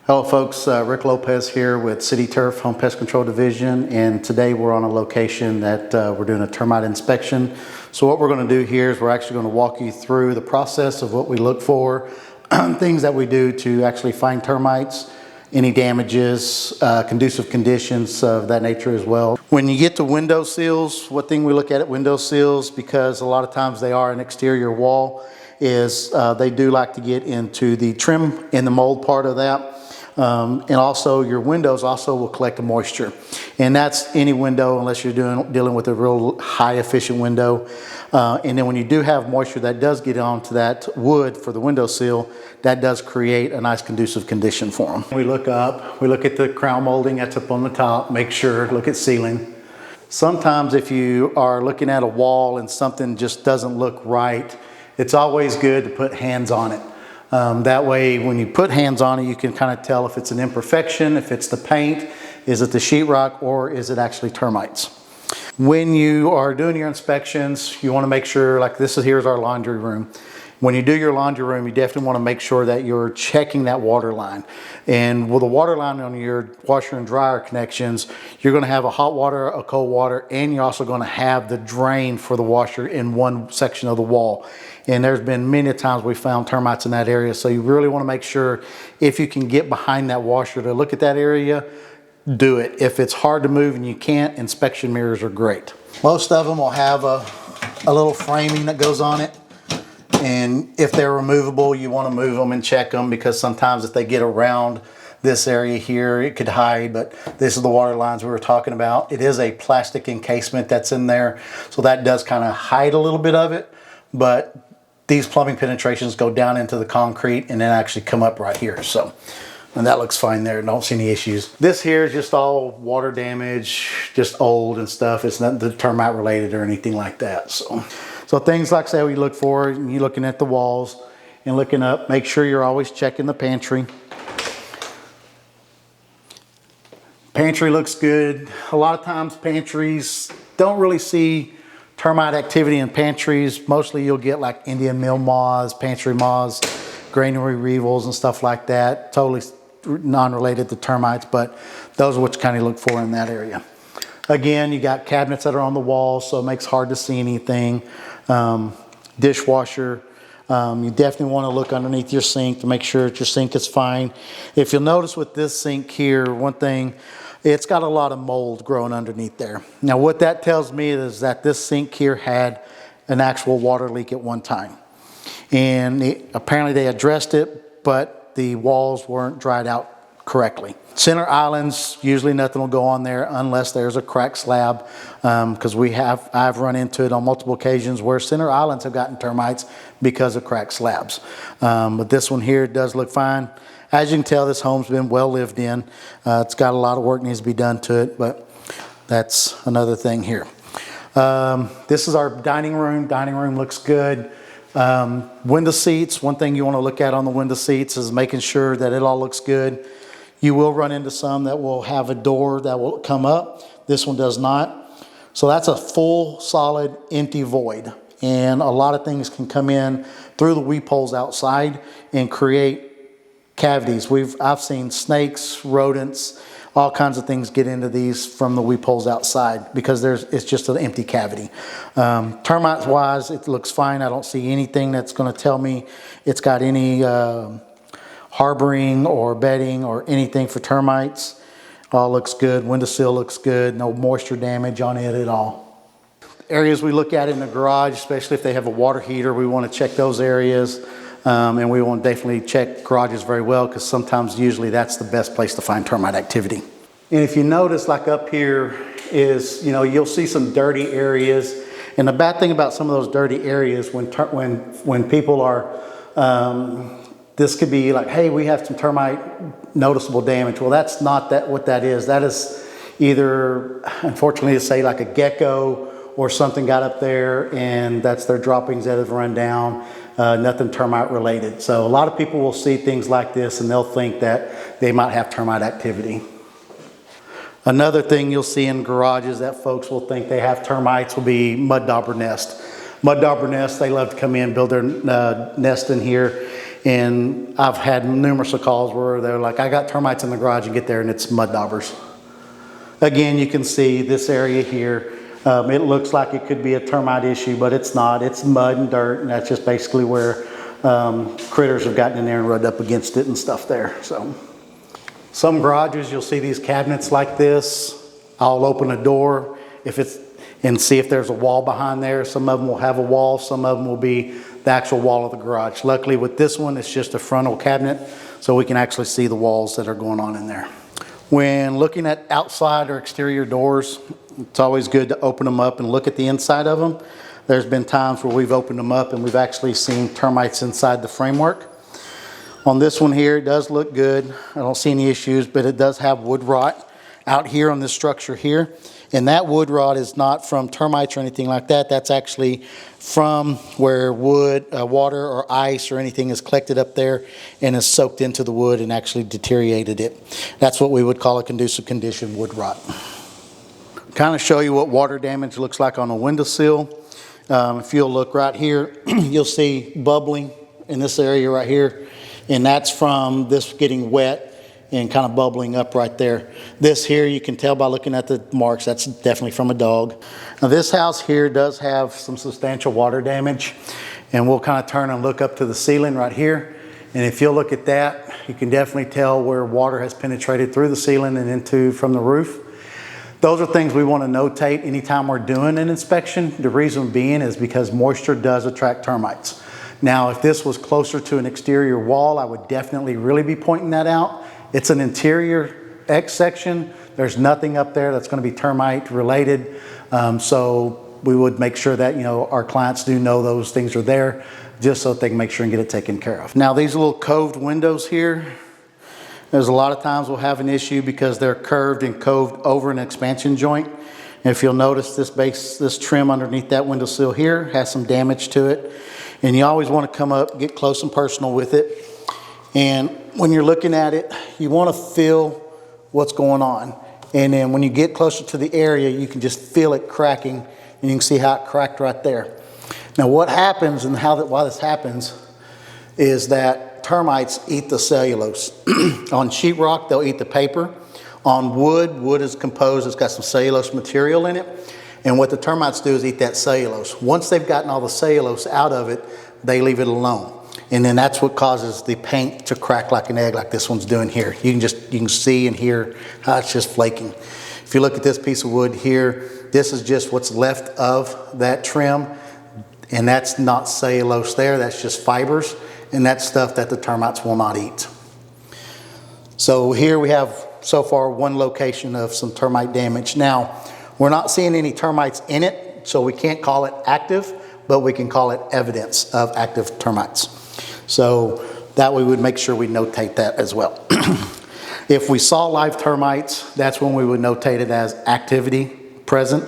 Hello folks, Rick Lopez here with CitiTurf Home Pest Control Division, and today we're on a location that we're doing a termite inspection. So what we're going to do here is we're actually going to walk you through the process of what we look for, things that we do to actually find termites, any damages, conducive conditions of that nature as well. When you get to window sills, what thing we look at window sills, because a lot of times they are an exterior wall, is they do like to get into the trim and the mold part of that. And also your windows also will collect the moisture, and that's any window unless you're dealing with a real high efficient window. And then when you do have moisture that does get onto that wood for the window sill, that does create a nice conducive condition for them. We look up, we look at the crown molding that's up on the top, make sure, look at ceiling. Sometimes if you are looking at a wall and something just doesn't look right, it's always good to put hands on it. That way, when you put hands on it, you can kind of tell if it's an imperfection, if it's the paint, is it the sheetrock, or is it actually termites. When you are doing your inspections, you want to make sure, like here's our laundry room. When you do your laundry room, you definitely want to make sure that you're checking that water line. And with the water line on your washer and dryer connections, you're going to have a hot water, a cold water, and you're also going to have the drain for the washer in one section of the wall. And there's been many times we found termites in that area. So you really want to make sure, if you can get behind that washer to look at that area, do it. If it's hard to move and you can't, inspection mirrors are great. Most of them will have a little framing that goes on it. And if they're removable, you want to move them and check them, because sometimes if they get around this area here, it could hide. But this is the water lines we were talking about. It is a plastic encasement that's in there, so that does kind of hide a little bit of it. But these plumbing penetrations go down into the concrete and then actually come up right here. So, and that looks fine there. Don't see any issues. This here is just all water damage, just old and stuff. It's not the termite related or anything like that. So things like say we look for, you're looking at the walls and looking up, make sure you're always checking the pantry. Pantry looks good. A lot of times pantries don't really see termite activity in pantries. Mostly you'll get like Indian meal moths, pantry moths, granary weevils and stuff like that. Totally non-related to termites, but those are what you kind of look for in that area. Again, you got cabinets that are on the wall, so it makes it hard to see anything. Dishwasher. You definitely want to look underneath your sink to make sure that your sink is fine. If you'll notice with this sink here, one thing, it's got a lot of mold growing underneath there. Now what that tells me is that this sink here had an actual water leak at one time. And apparently they addressed it, but the walls weren't dried out correctly. Center islands, usually nothing will go on there unless there's a cracked slab, because I've run into it on multiple occasions where center islands have gotten termites because of cracked slabs. But this one here does look fine. As you can tell, this home's been well lived in. It's got a lot of work needs to be done to it, but that's another thing here. This is our dining room. Dining room looks good. Window seats, one thing you want to look at on the window seats is making sure that it all looks good. You will run into some that will have a door that will come up. This one does not. So that's a full, solid, empty void. And a lot of things can come in through the weep holes outside and create cavities. I've seen snakes, rodents, all kinds of things get into these from the weep holes outside because it's just an empty cavity. Termites wise, it looks fine. I don't see anything that's going to tell me it's got any harboring or bedding or anything for termites. All looks good. Windowsill looks good. No moisture damage on it at all. Areas we look at in the garage, especially if they have a water heater, we want to check those areas. And we want to definitely check garages very well, because sometimes usually that's the best place to find termite activity. And if you notice, like up here is, you'll see some dirty areas. And the bad thing about some of those dirty areas when people are, this could be like, hey, we have some termite noticeable damage. Well, that's not what that is. That is either, unfortunately, to say like a gecko or something got up there and that's their droppings that have run down. Nothing termite related. So a lot of people will see things like this and they'll think that they might have termite activity. Another thing you'll see in garages that folks will think they have termites will be mud dauber nest. Mud dauber nests, they love to come in, build their nest in here. And I've had numerous calls where they're like, I got termites in the garage, and get there and it's mud daubers. Again, you can see this area here. It looks like it could be a termite issue, but it's not. It's mud and dirt, and that's just basically where critters have gotten in there and rubbed up against it and stuff there. So some garages, you'll see these cabinets like this. I'll open a door and see if there's a wall behind there. Some of them will have a wall. Some of them will be the actual wall of the garage. Luckily with this one, it's just a frontal cabinet, so we can actually see the walls that are going on in there. When looking at outside or exterior doors, it's always good to open them up and look at the inside of them. There's been times where we've opened them up and we've actually seen termites inside the framework. On this one here, it does look good. I don't see any issues, but it does have wood rot out here on this structure here. And that wood rot is not from termites or anything like that. That's actually from where wood, water or ice or anything is collected up there and is soaked into the wood and actually deteriorated it. That's what we would call a conducive condition wood rot. Kind of show you what water damage looks like on a windowsill. If you'll look right here, you'll see bubbling in this area right here. And that's from this getting wet and kind of bubbling up right there. This here, you can tell by looking at the marks, that's definitely from a dog. Now this house here does have some substantial water damage, and we'll kind of turn and look up to the ceiling right here. And if you'll look at that, you can definitely tell where water has penetrated through the ceiling and into from the roof. Those are things we want to notate anytime we're doing an inspection. The reason being is because moisture does attract termites. Now, if this was closer to an exterior wall, I would definitely really be pointing that out. It's an interior X section. There's nothing up there that's going to be termite related. So we would make sure that, our clients do know those things are there, just so that they can make sure and get it taken care of. Now these little coved windows here, there's a lot of times we'll have an issue because they're curved and coved over an expansion joint. And if you'll notice this trim underneath that windowsill here has some damage to it. And you always want to come up, get close and personal with it. And when you're looking at it, you want to feel what's going on. And then when you get closer to the area, you can just feel it cracking, and you can see how it cracked right there. Now what happens and why this happens is that termites eat the cellulose. On sheetrock, they'll eat the paper. On wood, wood is composed, it's got some cellulose material in it. And what the termites do is eat that cellulose. Once they've gotten all the cellulose out of it, they leave it alone. And then that's what causes the paint to crack like an egg, like this one's doing here. You can see and hear how it's just flaking. If you look at this piece of wood here, this is just what's left of that trim. And that's not cellulose there, that's just fibers. And that's stuff that the termites will not eat. So here we have so far one location of some termite damage. Now, we're not seeing any termites in it, so we can't call it active, but we can call it evidence of active termites. So that way we would make sure we notate that as well. If we saw live termites, that's when we would notate it as activity present.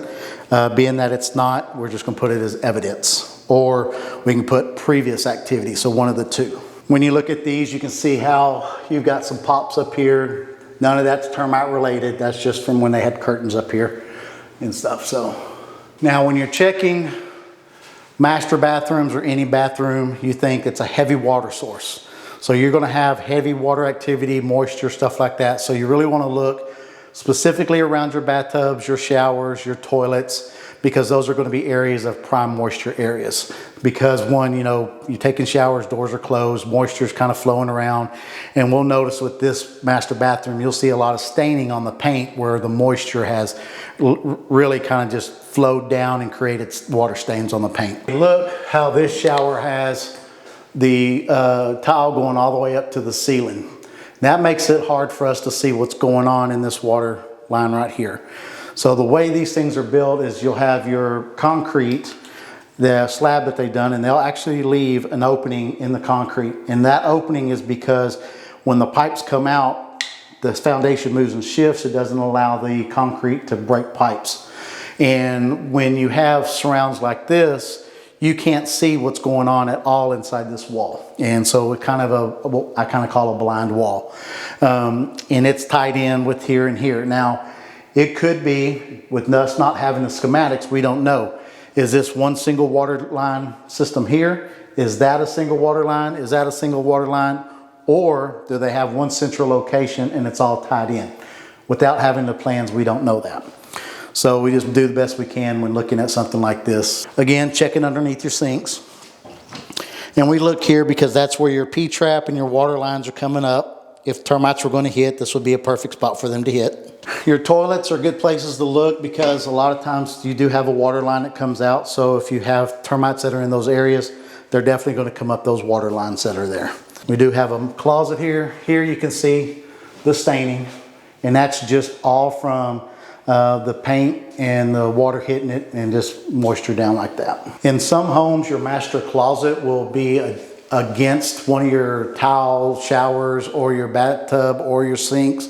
Being that it's not, we're just going to put it as evidence. Or we can put previous activity, so one of the two. When you look at these, you can see how you've got some pops up here. None of that's termite related. That's just from when they had curtains up here and stuff. So now when you're checking master bathrooms or any bathroom, you think it's a heavy water source. So you're going to have heavy water activity, moisture, stuff like that. So you really want to look specifically around your bathtubs, your showers, your toilets, because those are going to be areas of prime moisture areas. Because one, you're taking showers, doors are closed, moisture is kind of flowing around. And we'll notice with this master bathroom, you'll see a lot of staining on the paint where the moisture has really kind of just flowed down and created water stains on the paint. Look how this shower has the tile going all the way up to the ceiling. That makes it hard for us to see what's going on in this water line right here. So the way these things are built is you'll have your concrete, the slab that they've done, and they'll actually leave an opening in the concrete. And that opening is because when the pipes come out, the foundation moves and shifts. It doesn't allow the concrete to break pipes. And when you have surrounds like this, you can't see what's going on at all inside this wall. And so it kind of I kind of call a blind wall. And it's tied in with here and here. Now, it could be, with us not having the schematics, we don't know. Is this one single water line system here? Is that a single water line? Is that a single water line? Or do they have one central location and it's all tied in? Without having the plans, we don't know that. So we just do the best we can when looking at something like this. Again, checking underneath your sinks. And we look here because that's where your P-trap and your water lines are coming up. If termites were going to hit, this would be a perfect spot for them to hit. Your toilets are good places to look because a lot of times you do have a water line that comes out. So if you have termites that are in those areas, they're definitely going to come up those water lines that are there. We do have a closet here. Here you can see the staining, and that's just all from the paint and the water hitting it and just moisture down like that. In some homes, your master closet will be against one of your tile showers or your bathtub or your sinks.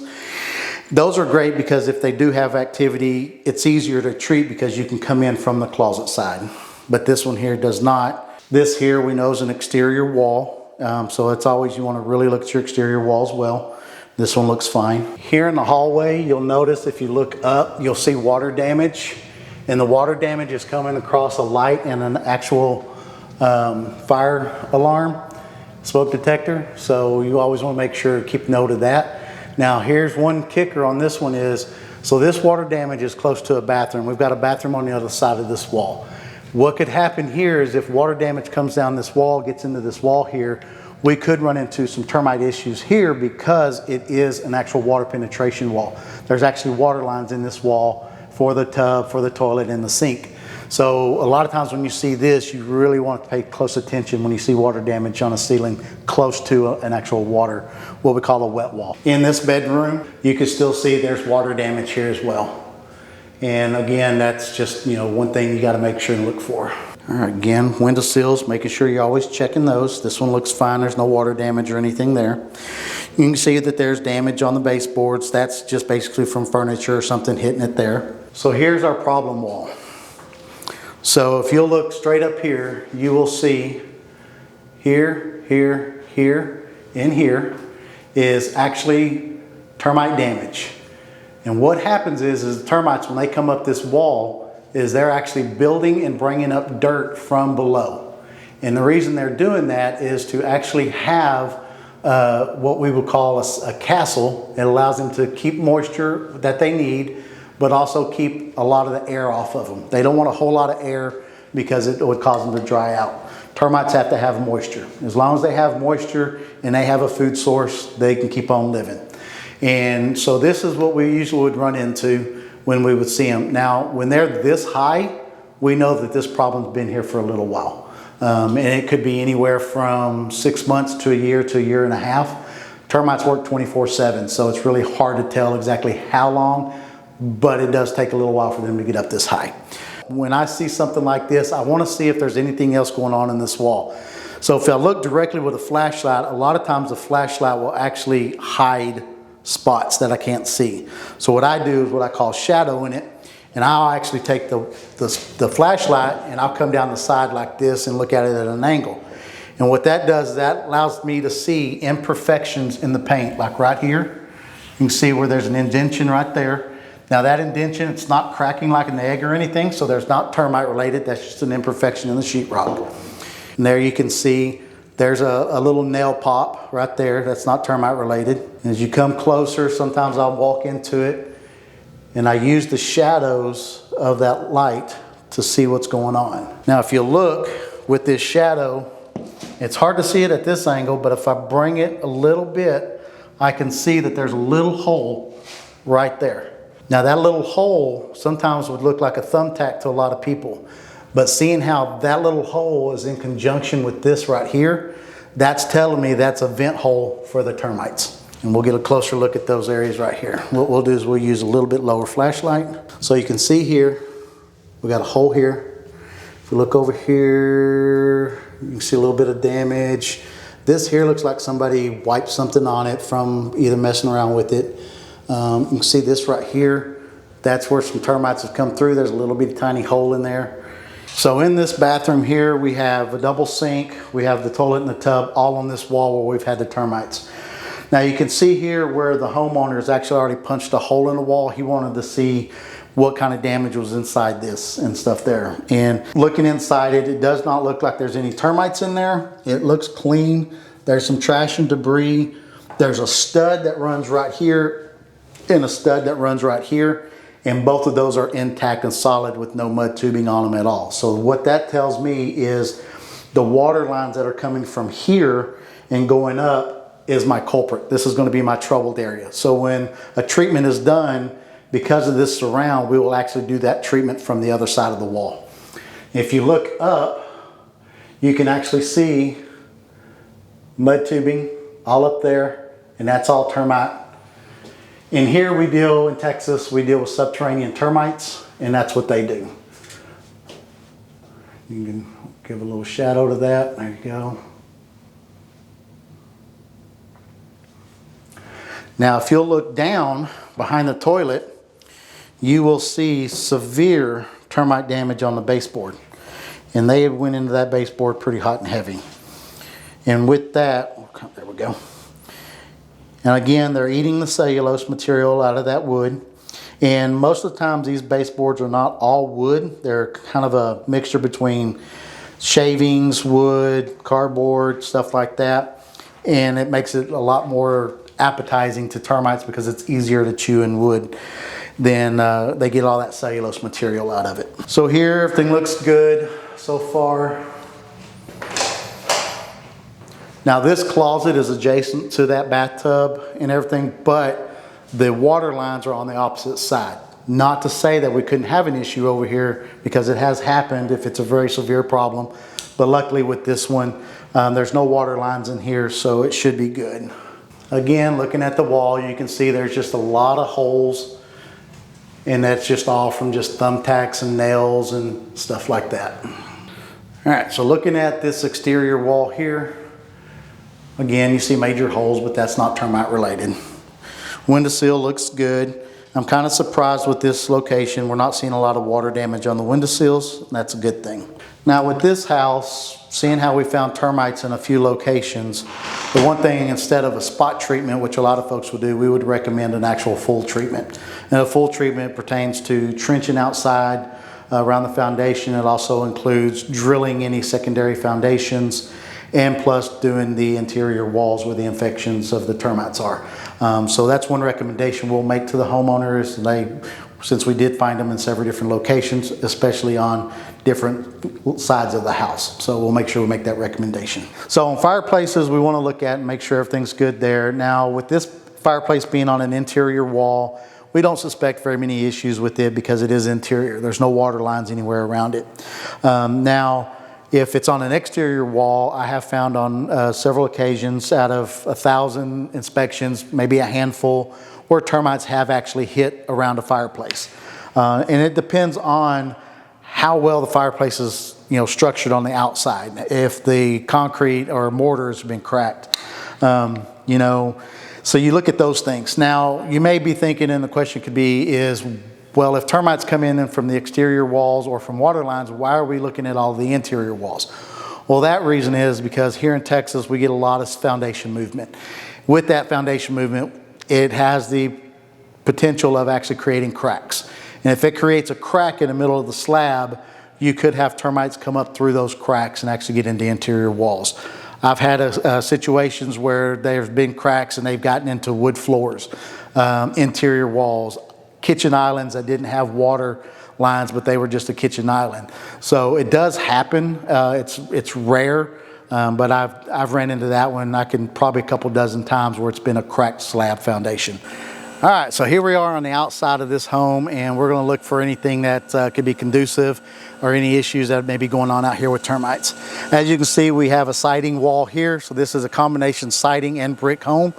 Those are great because if they do have activity, it's easier to treat because you can come in from the closet side. But this one here does not. This here we know is an exterior wall. So it's always, you want to really look at your exterior wall as well. This one looks fine. Here in the hallway, you'll notice if you look up, you'll see water damage. And the water damage is coming across a light and an actual fire alarm, smoke detector. So you always want to make sure to keep note of that. Now here's one kicker on this one is, so this water damage is close to a bathroom. We've got a bathroom on the other side of this wall. What could happen here is if water damage comes down this wall, gets into this wall here, we could run into some termite issues here because it is an actual water penetration wall. There's actually water lines in this wall for the tub, for the toilet, and the sink. So a lot of times when you see this, you really want to pay close attention when you see water damage on a ceiling close to an actual water, what we call a wet wall. In this bedroom, you can still see there's water damage here as well. And again, that's just, one thing you got to make sure and look for. All right, again, window sills, making sure you're always checking those. This one looks fine. There's no water damage or anything there. You can see that there's damage on the baseboards. That's just basically from furniture or something hitting it there. So here's our problem wall. So if you'll look straight up here, you will see here, here, here, and here is actually termite damage. And what happens is the termites, when they come up this wall, is they're actually building and bringing up dirt from below. And the reason they're doing that is to actually have what we would call a castle. It allows them to keep moisture that they need, but also keep a lot of the air off of them. They don't want a whole lot of air because it would cause them to dry out. Termites have to have moisture. As long as they have moisture and they have a food source, they can keep on living. And so this is what we usually would run into when we would see them. Now, when they're this high, we know that this problem's been here for a little while. And it could be anywhere from 6 months to a year and a half. Termites work 24/7, so it's really hard to tell exactly how long, but it does take a little while for them to get up this high. When I see something like this, I want to see if there's anything else going on in this wall. So if I look directly with a flashlight, a lot of times the flashlight will actually hide spots that I can't see. So what I do is what I call shadowing it, and I'll actually take the flashlight and I'll come down the side like this and look at it at an angle. And what that does is that allows me to see imperfections in the paint, like right here. You can see where there's an indentation right there. Now that indentation, it's not cracking like an egg or anything, so there's not termite related, that's just an imperfection in the sheetrock. And there you can see there's a little nail pop right there. That's not termite related. And as you come closer, sometimes I'll walk into it and I use the shadows of that light to see what's going on. Now, if you look with this shadow, it's hard to see it at this angle, but if I bring it a little bit, I can see that there's a little hole right there. Now that little hole sometimes would look like a thumbtack to a lot of people. But seeing how that little hole is in conjunction with this right here, that's telling me that's a vent hole for the termites. And we'll get a closer look at those areas right here. What we'll do is we'll use a little bit lower flashlight. So you can see here, we got a hole here. If you look over here, you can see a little bit of damage. This here looks like somebody wiped something on it from either messing around with it. You can see this right here. That's where some termites have come through. There's a little bit tiny hole in there. So in this bathroom here, we have a double sink, we have the toilet and the tub all on this wall where we've had the termites. Now you can see here where the homeowner has actually already punched a hole in the wall. He wanted to see what kind of damage was inside this and stuff there. And looking inside it, it does not look like there's any termites in there. It looks clean. There's some trash and debris. There's a stud that runs right here and a stud that runs right here. And both of those are intact and solid with no mud tubing on them at all. So what that tells me is the water lines that are coming from here and going up is my culprit. This is going to be my troubled area. So when a treatment is done, because of this surround, we will actually do that treatment from the other side of the wall. If you look up, you can actually see mud tubing all up there, and that's all termite. In here in Texas, we deal with subterranean termites, and that's what they do. You can give a little shadow to that. There you go. Now, if you'll look down behind the toilet, you will see severe termite damage on the baseboard. And they went into that baseboard pretty hot and heavy. And with that, there we go. And again, they're eating the cellulose material out of that wood. And most of the times these baseboards are not all wood. They're kind of a mixture between shavings, wood, cardboard, stuff like that. And it makes it a lot more appetizing to termites because it's easier to chew in wood. Then they get all that cellulose material out of it. So here, everything looks good so far. Now this closet is adjacent to that bathtub and everything, but the water lines are on the opposite side. Not to say that we couldn't have an issue over here, because it has happened if it's a very severe problem. But luckily with this one, there's no water lines in here, so it should be good. Again, looking at the wall, you can see there's just a lot of holes. And that's just all from just thumbtacks and nails and stuff like that. All right, so looking at this exterior wall here, again, you see major holes, but that's not termite related. Windowsill looks good. I'm kind of surprised with this location. We're not seeing a lot of water damage on the windowsills. That's a good thing. Now with this house, seeing how we found termites in a few locations, the one thing, instead of a spot treatment, which a lot of folks would do, we would recommend an actual full treatment. And a full treatment pertains to trenching outside around the foundation. It also includes drilling any secondary foundations, and plus doing the interior walls where the infections of the termites are. So that's one recommendation we'll make to the homeowners. Since we did find them in several different locations, especially on different sides of the house. So we'll make sure we make that recommendation. So on fireplaces, we want to look at and make sure everything's good there. Now with this fireplace being on an interior wall, we don't suspect very many issues with it because it is interior. There's no water lines anywhere around it. Now, if it's on an exterior wall, I have found on several occasions out of 1,000 inspections, maybe a handful, where termites have actually hit around a fireplace. And it depends on how well the fireplace is structured on the outside. If the concrete or mortar has been cracked, so you look at those things. Now, you may be thinking, and the question could be is, well, if termites come in from the exterior walls or from water lines, why are we looking at all the interior walls? Well, that reason is because here in Texas, we get a lot of foundation movement. With that foundation movement, it has the potential of actually creating cracks. And if it creates a crack in the middle of the slab, you could have termites come up through those cracks and actually get into interior walls. I've had situations where there's been cracks and they've gotten into wood floors, interior walls, kitchen islands that didn't have water lines, but they were just a kitchen island. So it does happen. It's rare, but I've ran into that one. I can probably a couple dozen times where it's been a cracked slab foundation. All right, so here we are on the outside of this home, and we're going to look for anything that could be conducive or any issues that may be going on out here with termites. As you can see, we have a siding wall here. So this is a combination siding and brick home.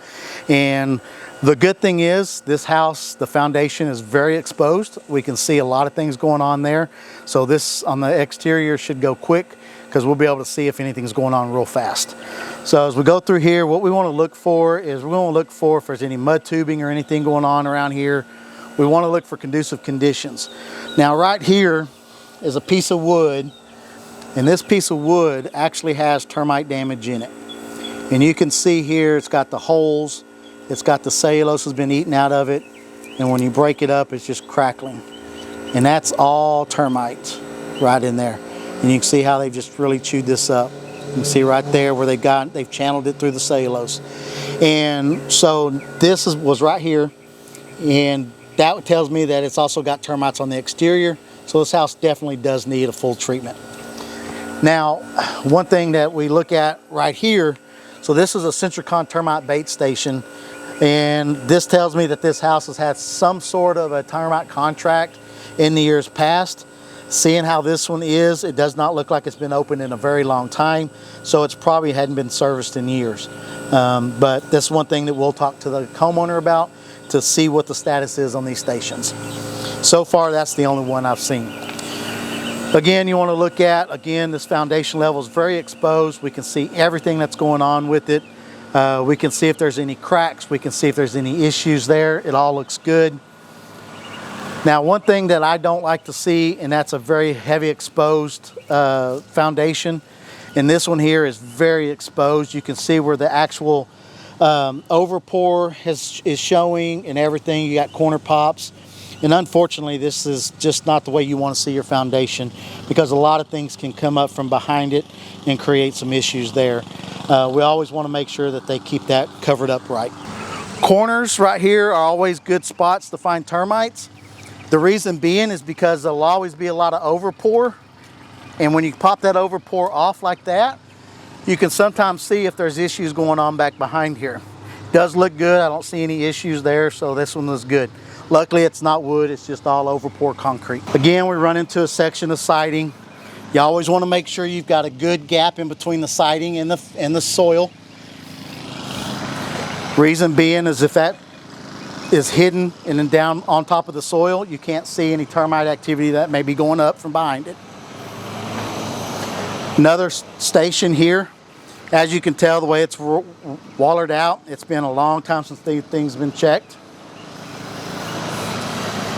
And the good thing is this house, the foundation is very exposed. We can see a lot of things going on there. So this on the exterior should go quick because we'll be able to see if anything's going on real fast. So as we go through here, what we want to look for is we want to look for if there's any mud tubing or anything going on around here. We want to look for conducive conditions. Now right here is a piece of wood, and this piece of wood actually has termite damage in it. And you can see here it's got the holes, it's got the cellulose has been eaten out of it, and when you break it up, it's just crackling. And that's all termites right in there. And you can see how they've just really chewed this up. You can see right there where they've channeled it through the cellulose. And so this was right here, and that tells me that it's also got termites on the exterior. So this house definitely does need a full treatment. Now, one thing that we look at right here, so this is a Centricon termite bait station, and this tells me that this house has had some sort of a termite contract in the years past. Seeing how this one is, it does not look like it's been open in a very long time, so it's probably hadn't been serviced in years. But this is one thing that we'll talk to the homeowner about to see what the status is on these stations. So far, that's the only one I've seen. Again, you want to look at, again, this foundation level is very exposed. We can see everything that's going on with it. We can see if there's any cracks. We can see if there's any issues there. It all looks good. Now, one thing that I don't like to see, and that's a very heavy exposed foundation, and this one here is very exposed. You can see where the actual overpour is showing and everything. You got corner pops. And unfortunately, this is just not the way you want to see your foundation, because a lot of things can come up from behind it and create some issues there. We always want to make sure that they keep that covered up right. Corners right here are always good spots to find termites. The reason being is because there'll always be a lot of overpour, and when you pop that overpour off like that, you can sometimes see if there's issues going on back behind here. It does look good. I don't see any issues there, so this one was good. Luckily, it's not wood, it's just all overpour concrete. Again, we run into a section of siding. You always want to make sure you've got a good gap in between the siding and the soil. Reason being is if that is hidden and then down on top of the soil, you can't see any termite activity that may be going up from behind it. Another station here. As you can tell, the way it's wallered out, it's been a long time since these things have been checked.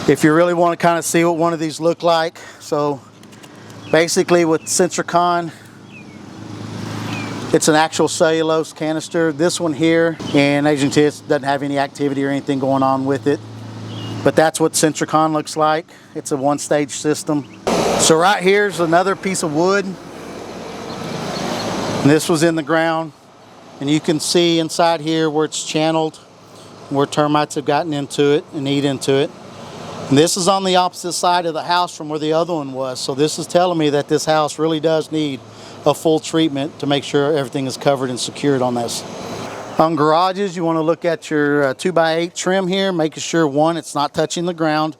If you really want to kind of see what one of these look like, so basically with Centricon, it's an actual cellulose canister. This one here, and as you can see, it doesn't have any activity or anything going on with it. But that's what Centricon looks like. It's a one-stage system. So right here's another piece of wood. And this was in the ground. And you can see inside here where it's channeled, where termites have gotten into it and eat into it. And this is on the opposite side of the house from where the other one was. So this is telling me that this house really does need a full treatment to make sure everything is covered and secured on this. On garages, you want to look at your 2x8 trim here, making sure, one, it's not touching the ground.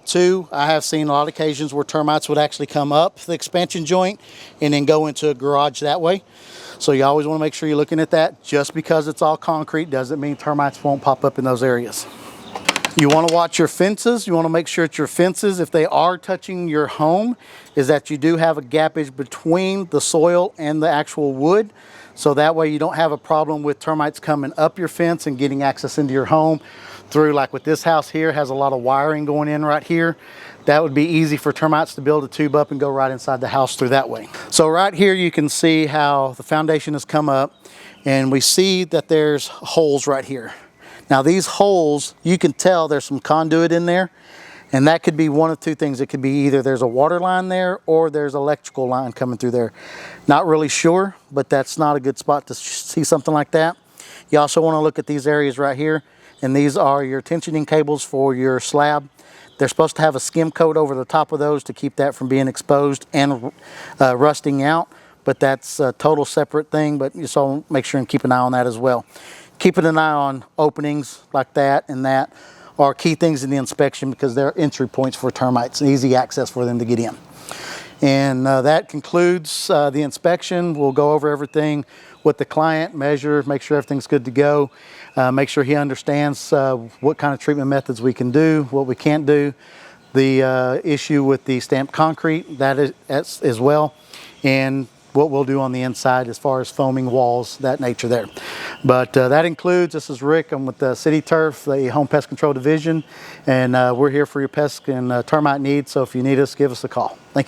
Two, I have seen a lot of occasions where termites would actually come up the expansion joint and then go into a garage that way. So you always want to make sure you're looking at that. Just because it's all concrete doesn't mean termites won't pop up in those areas. You want to watch your fences. You want to make sure that your fences, if they are touching your home, is that you do have a gappage between the soil and the actual wood. So that way you don't have a problem with termites coming up your fence and getting access into your home through, like with this house here, has a lot of wiring going in right here. That would be easy for termites to build a tube up and go right inside the house through that way. So right here you can see how the foundation has come up, and we see that there's holes right here. Now these holes, you can tell there's some conduit in there, and that could be one of two things. It could be either there's a water line there or there's electrical line coming through there. Not really sure, but that's not a good spot to see something like that. You also want to look at these areas right here, and these are your tensioning cables for your slab. They're supposed to have a skim coat over the top of those to keep that from being exposed and rusting out, but that's a total separate thing, but you so make sure and keep an eye on that as well. Keeping an eye on openings like that and that are key things in the inspection, because they're entry points for termites, easy access for them to get in. And that concludes the inspection. We'll go over everything with the client, measure, make sure everything's good to go, make sure he understands what kind of treatment methods we can do, what we can't do, the issue with the stamped concrete, that is as well, and what we'll do on the inside as far as foaming walls, that nature there. But that includes, this is Rick, I'm with the CitiTurf, the Home Pest Control Division, and we're here for your pest and termite needs, so if you need us, give us a call. Thank you.